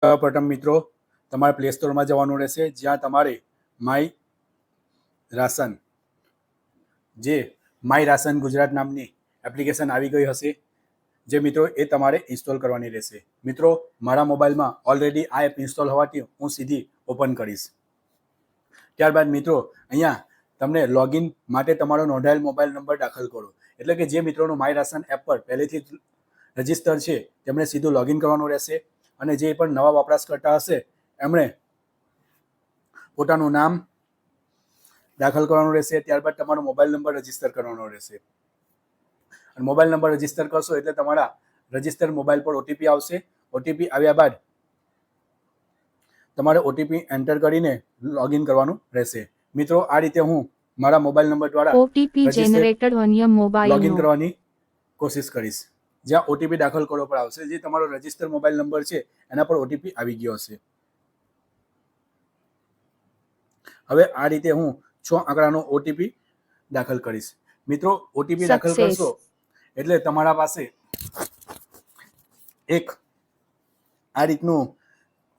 પ્રથમ મિત્રો તમારે પ્લે સ્ટોરમાં જવાનું રહેશે, જ્યાં તમારે માય રાશન જે માય રાશન ગુજરાત નામની એપ્લિકેશન આવી ગઈ હશે, જે મિત્રો એ તમારે ઇન્સ્ટોલ કરવાની રહેશે. મિત્રો મારા મોબાઈલમાં ઓલરેડી આ એપ ઇન્સ્ટોલ હોવાથી હું સીધી ઓપન કરીશ. ત્યારબાદ મિત્રો અહીંયા તમને લોગિન માટે તમારો નોંધાયેલ મોબાઈલ નંબર દાખલ કરો. એટલે કે જે મિત્રોનું માય રાશન એપ પર પહેલેથી રજીસ્ટર છે તેમણે સીધું લોગિન કરવાનું રહેશે, અને જે પણ નવા વપરાશકર્તા હશે એમણે પોતાનું નામ દાખલ કરવાનું રહેશે. ત્યારબાદ તમારો મોબાઈલ નંબર રજીસ્ટર કરવાનો રહેશે, અને મોબાઈલ નંબર રજીસ્ટર કરશો એટલે તમારા રજીસ્ટર મોબાઈલ પર ઓટીપી આવશે. ઓટીપી આવ્યા બાદ તમારે ઓટીપી એન્ટર કરીને લોગિન કરવાનું રહેશે. મિત્રો આ રીતે હું મારા મોબાઈલ નંબર દ્વારા OTP generated on your mobile login કરવાની કોશિશ કરીશ. જ્યાં ઓટીપી દાખલ કરવો પર આવશે, જે તમારો રજીસ્ટર મોબાઈલ નંબર છે એના પર ઓટીપી આવી ગયો હશે. હવે આ રીતે હું 6 આંકડાનો ઓટીપી દાખલ કરીશ. મિત્રો ઓટીપી દાખલ કરશો એટલે તમારા પાસે એક આ રીતનું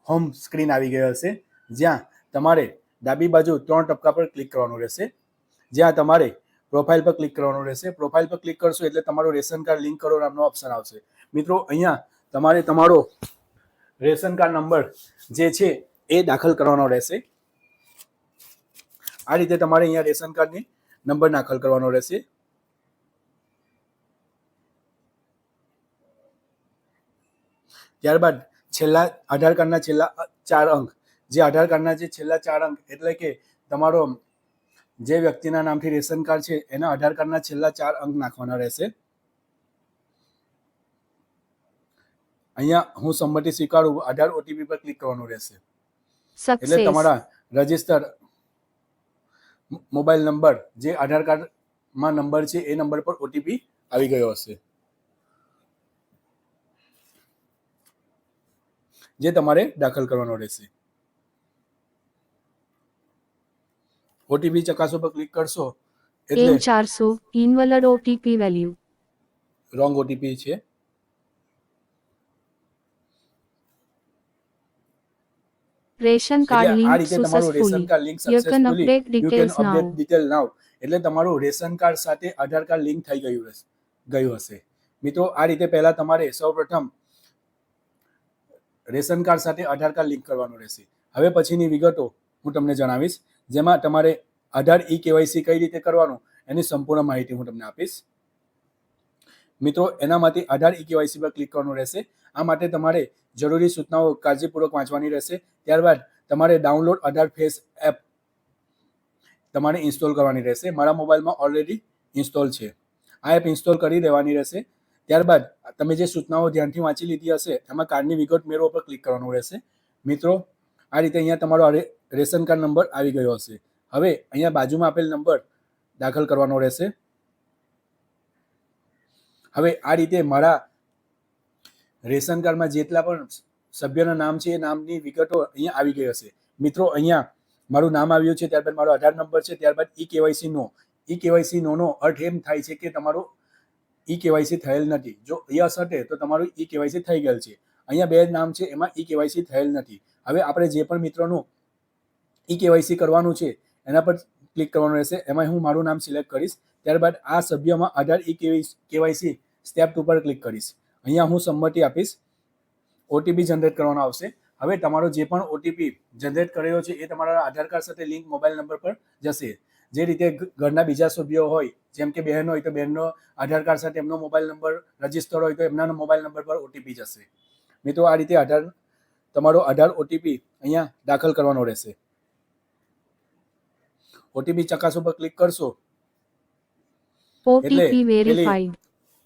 હોમ સ્ક્રીન આવી ગયો હશે, જ્યાં તમારે ડાબી બાજુ 3 ટપકા પર ક્લિક કરવાનું રહેશે, જ્યાં તમારે પ્રોફાઇલ પર ક્લિક કરવાનું રહેશે. પ્રોફાઇલ પર ક્લિક કરશો એટલે તમારું રેશન કાર્ડ લિંક કરો નામનો ઓપ્શન આવશે. મિત્રો અહીંયા તમારે તમારો રેશન કાર્ડ નંબર જે છે એ દાખલ કરવાનો રહેશે. આ રીતે તમારે અહીંયા રેશન કાર્ડની નંબર દાખલ કરવાનો રહેશે. ત્યારબાદ છેલ્લા આધાર કાર્ડના છેલ્લા 4 અંક, જે આધાર કાર્ડના જે છેલ્લા 4 અંક એટલે કે તમારો જે વ્યક્તિના નામથી રેશન કાર્ડ છે એના આધાર કાર્ડના છેલ્લા 4 અંક નાખવાના રહેશે. અહીંયા હું સંમતિ સ્વીકારું આધાર ઓટીપી પર ક્લિક કરવાનું રહેશે. એટલે તમારા રજીસ્ટર મોબાઈલ નંબર જે આધાર કાર્ડમાં નંબર છે એ નંબર પર ઓટીપી આવી ગયો હશે, જે તમારે દાખલ કરવાનો રહેશે. ઓટીપી ચકાસો પર ક્લિક કરશો એટલે 400 invalid OTP value wrong OTP છે. રેશન કાર્ડ આ રીતે તમારું ration card link You can successfully update you can details now. Update detail now. એટલે તમારું રેશન કાર્ડ સાથે આધાર કાર્ડ લિંક થઈ ગયું હશે. મિત્રો આ રીતે પહેલા તમારે સૌપ્રથમ રેશન કાર્ડ સાથે આધાર કાર્ડ લિંક કરવાનું રહેશે. હવે પછીની વિગતો હું તમને જણાવીશ, જેમાં તમારે આધાર ઈ કેવાયસી કઈ રીતે કરવાનું એની સંપૂર્ણ માહિતી હું તમને આપીશ. મિત્રો એના માટે આધાર ઈ કેવાયસી પર ક્લિક કરવાનું રહેશે. આ માટે તમારે જરૂરી સૂચનાઓ કાળજીપૂર્વક વાંચવાની રહેશે. ત્યારબાદ તમારે ડાઉનલોડ આધાર ફેસ એપ તમારે ઇન્સ્ટોલ કરવાની રહેશે. મારા મોબાઈલમાં ઓલરેડી ઇન્સ્ટોલ છે. આ એપ ઇન્સ્ટોલ કરી દેવાની રહેશે. ત્યારબાદ તમે જે સૂચનાઓ ધ્યાનથી વાંચી લીધી હશે એમાં કાર્ડની વિગત મેળવો પર ક્લિક કરવાનું રહેશે. મિત્રો આ રીતે અહીંયા તમારો રેશન કાર્ડ નંબર આવી ગયો હશે. હવે અહીંયા બાજુમાં આપેલ નંબર દાખલ કરવાનો રહેશે. હવે આ રીતે મારા રેશન કાર્ડમાં જેટલા પણ સભ્યના નામ છે એ નામની વિગતો અહીંયા આવી ગઈ હશે. મિત્રો અહીંયા મારું નામ આવ્યું છે, ત્યારબાદ મારો આધાર નંબર છે, ત્યારબાદ ઈ કેવાયસી નો. ઈ કેવાયસી નો અર્થ એમ થાય છે કે તમારું ઈ કેવાયસી થયેલ નથી. જો યસ હશે તો તમારું ઈ કેવાયસી થઈ ગયેલ છે. અહીંયા 2 નામ છે એમાં ઈ કેવાયસી થયેલ નથી. હવે આપણે જે પણ મિત્રોનું ઈ કેવાયસી કરવાનું છે એના પર ક્લિક કરવાનું રહેશે. એમાં હું મારું નામ સિલેક્ટ કરીશ. ત્યારબાદ આ સભ્યમાં આધાર ઈ કેવાયસી સ્ટેપ 2 પર ક્લિક કરીશ. અહીંયા હું સંમતિ આપીશ. ઓટીપી જનરેટ કરવાનો આવશે. હવે તમારો જે પણ ઓટીપી જનરેટ કરેલો છે એ તમારા આધાર કાર્ડ સાથે લિંક મોબાઈલ નંબર પર જશે. જે રીતે ઘરના બીજા સભ્યો હોય, જેમ કે બહેન હોય તો બહેનનો આધાર કાર્ડ સાથે એમનો મોબાઈલ નંબર રજીસ્ટર હોય તો એમના મોબાઈલ નંબર પર ઓટીપી જશે. મિત્રો આ રીતે તમારો આધાર ઓટીપી અહીંયા દાખલ કરવાનો રહેશે. ઓટીપી ચકાસો પર ક્લિક કરશો ઓટીપી વેરીફાઈડ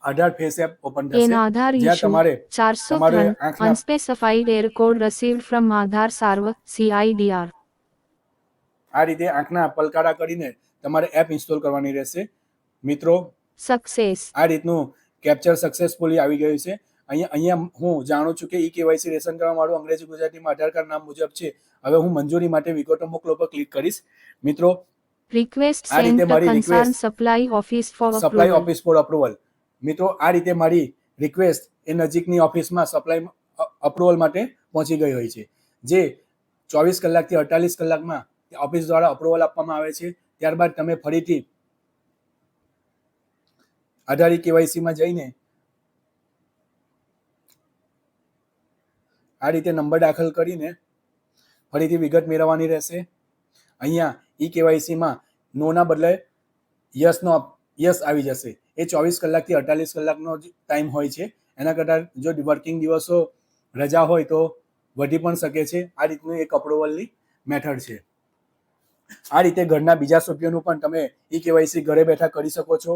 આધાર ફેસ એપ ઓપન થશે, An Aadhaar જ્યાં issue તમારે 403 unspecified error code received from Aadhaar server CIDR. આ રીતે આંખના પલકારા કરીને તમારે એપ ઇન્સ્ટોલ કરવાની રહેશે. મિત્રો સક્સેસ આ રીતનું કેપ્ચર સક્સેસફુલી આવી ગયું છે. અહીંયા હું જાણું છું કે ઈ કેવાયસી રેશન કાર્ડ મારું અંગ્રેજી ગુજરાતીમાં આધાર કાર્ડ નામ મુજબ છે. હવે હું મંજૂરી માટે વિગતો મોકલો પર ક્લિક કરીશ. મિત્રો રિક્વેસ્ટ આ રીતે સેન્ટ મારી concern request supply office four supply office four approval. મિત્રો આ રીતે મારી રિક્વેસ્ટ એ નજીકની ઓફિસમાં સપ્લાય અપ્રુવલ માટે પહોંચી ગઈ હોય છે, જે 24 કલાકથી 48 કલાકમાં ઓફિસ દ્વારા અપ્રુવલ આપવામાં આવે છે. ત્યારબાદ તમે ફરીથી આધાર કેવાયસીમાં જઈને આ રીતે નંબર દાખલ કરીને ફરીથી વિગત મેળવવાની રહેશે. અહીંયા ઈ કેવાયસીમાં નોના બદલે યસ આવી જશે. એ 24 કલાકથી 48 કલાકનો ટાઈમ હોય છે. એના કરતાં જો વર્કિંગ દિવસો રજા હોય તો વધી પણ શકે છે. આ રીતનું એક અપ્રુવલની મેથડ છે. આ રીતે ઘરના બીજા સભ્યોનું પણ તમે ઈ કેવાયસી ઘરે બેઠા કરી શકો છો.